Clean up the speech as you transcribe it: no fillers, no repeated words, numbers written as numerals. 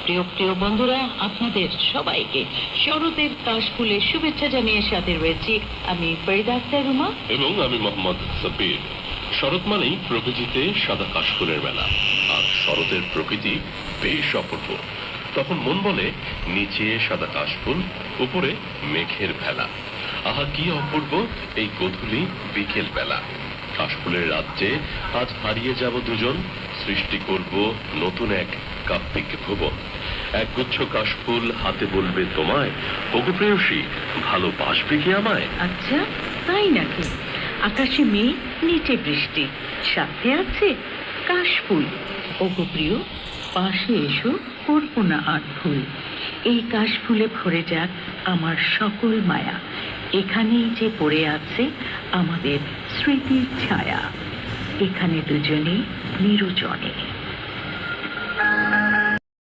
প্রিয় প্রিয় বন্ধুরা, আপনাদের সবাইকে শরতের কাশফুলের শুভেচ্ছা জানিয়ে সাথে রয়েছি আমি ফরিদা আক্তার রুমা এবং আমি মোহাম্মদ সাব্বির। শরৎ মানেই প্রকৃতিতে সাদা কাশফুলের মেলা, আর শরতের প্রকৃতি বেশ অপূর্ব। তখন মন বলে নিচে সাদা কাশফুল, উপরে মেঘের ভেলা। আহা কি অপূর্ব এই গোধূলি বিকেল বেলা। কাশফুলের রাজ্যে আজ হারিয়ে যাব দুজন, সৃষ্টি করব নতুন এক কাব্যিক ভুবন। একগুচ্ছ কাশফুল হাতে বলবে তোমায়, ওগো প্রেয়সী ভালোবাসবে কি আমায়? আচ্ছা, তাই নাকি? আকাশে মেঘ, নিচে বৃষ্টি, সাথে আছে কাশফুল। ওগো প্রিয়, পাশে এসো, করবো না আর ভুল। এই কাশফুলে ভরে যাক আমার সকল মায়া, এখানেই যে পড়ে আছে আমাদের স্মৃতির ছায়া, এখানে দুজনে নিরুজনে।